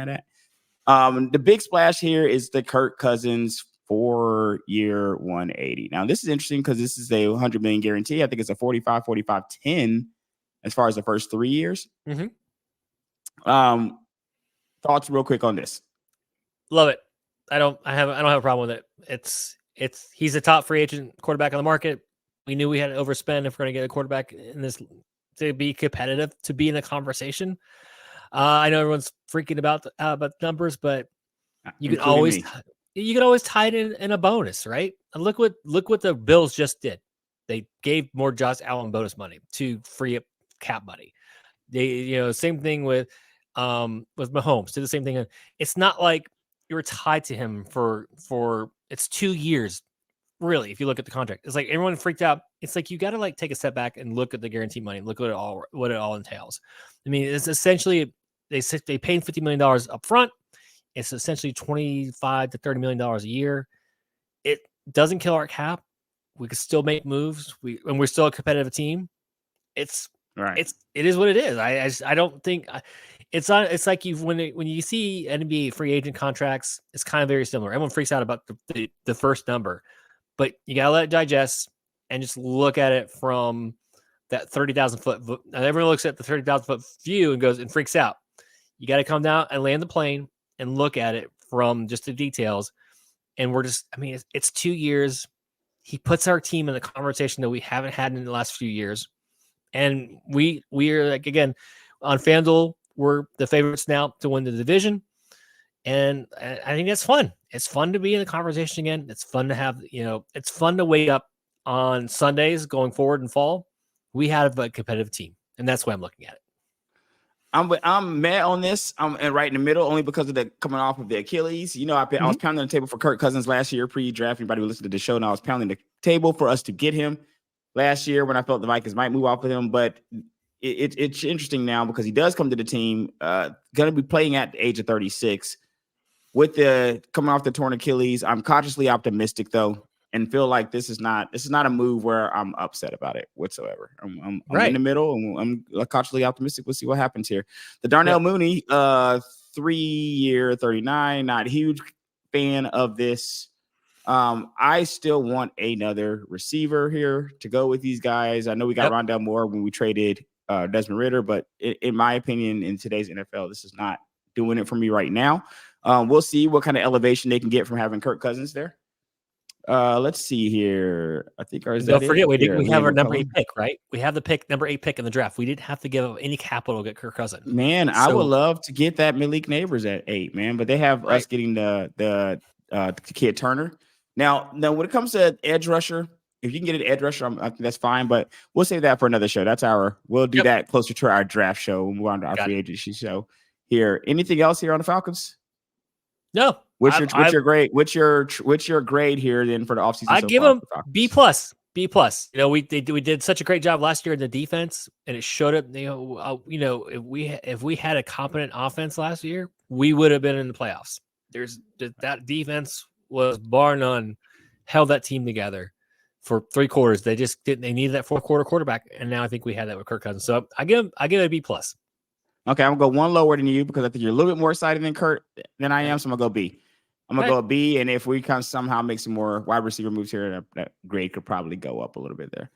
at. The big splash here is the Kirk Cousins 4-year 180. Now, this is interesting because this is a $100 million guarantee. I think it's a 45, 45, 10 as far as the first 3 years. Thoughts real quick on this. Love it. I don't have a problem with it. He's a top free agent quarterback on the market. We knew we had to overspend if we're going to get a quarterback in this to be competitive, to be in the conversation. I know everyone's freaking about numbers, but you can always tie it in a bonus, right? And look what the Bills just did. They gave more Josh Allen bonus money to free up cap money. They, same thing with Mahomes. Did the same thing. It's not like you were tied to him for it's 2 years. Really, if you look at the contract, it's like everyone freaked out. It's like you got to take a step back and look at the guarantee money, look at what it all entails. I mean, it's essentially they paid $50 million up front. It's essentially $25 to $30 million a year. It doesn't kill our cap. We can still make moves. We're still a competitive team. It's right. It is what it is. I don't think it's not. It's like when you see NBA free agent contracts, it's kind of very similar. Everyone freaks out about the first number. But you got to let it digest and just look at it from that 30,000 foot. Everyone looks at the 30,000 foot view and goes and freaks out. You got to come down and land the plane and look at it from just the details. And it's 2 years. He puts our team in the conversation that we haven't had in the last few years. And we are again, on FanDuel, we're the favorites now to win the division. And I think that's fun. It's fun to be in the conversation again. It's fun to have, it's fun to wake up on Sundays going forward in fall. We have a competitive team, and that's why I'm looking at it. I'm mad on this. I'm right in the middle only because of the coming off of the Achilles. I was pounding the table for Kirk Cousins last year pre-draft. Anybody who listened to the show now, I was pounding the table for us to get him last year when I felt the Vikings might move off of him. But it's interesting now because he does come to the team, going to be playing at the age of 36. With the coming off the torn Achilles, I'm cautiously optimistic though, and feel like this is not a move where I'm upset about it whatsoever. I'm in the middle, and I'm cautiously optimistic. We'll see what happens here. The Darnell Mooney, 3-year 39. Not a huge fan of this. I still want another receiver here to go with these guys. I know we got Rondell Moore when we traded Desmond Ridder, but in my opinion, in today's NFL, this is not doing it for me right now. We'll see what kind of elevation they can get from having Kirk Cousins there. Let's see here. I think don't forget we have our number 8 pick, right? We have the number 8 pick in the draft. We didn't have to give up any capital to get Kirk Cousins. Man, I would love to get that Malik Neighbors at 8, man, but they have us getting the kid Turner. Now when it comes to edge rusher, if you can get an edge rusher, I think that's fine, but we'll save that for another show. We'll do that closer to our draft show when we're on our free agency show here. Anything else here on the Falcons? No. What's your grade? What's your grade here then for the offseason? I give them B+. B+. We did such a great job last year in the defense, and it showed up. If we had a competent offense last year, we would have been in the playoffs. That defense was bar none, held that team together for 3 quarters. They just didn't. They needed that 4th quarter quarterback, and now I think we had that with Kirk Cousins. So I give it a B+. Okay, I'm gonna go one lower than you because I think you're a little bit more excited than Kurt than I am. So I'm gonna go B. I'm gonna go a B, and if we can somehow make some more wide receiver moves here, that grade could probably go up a little bit there.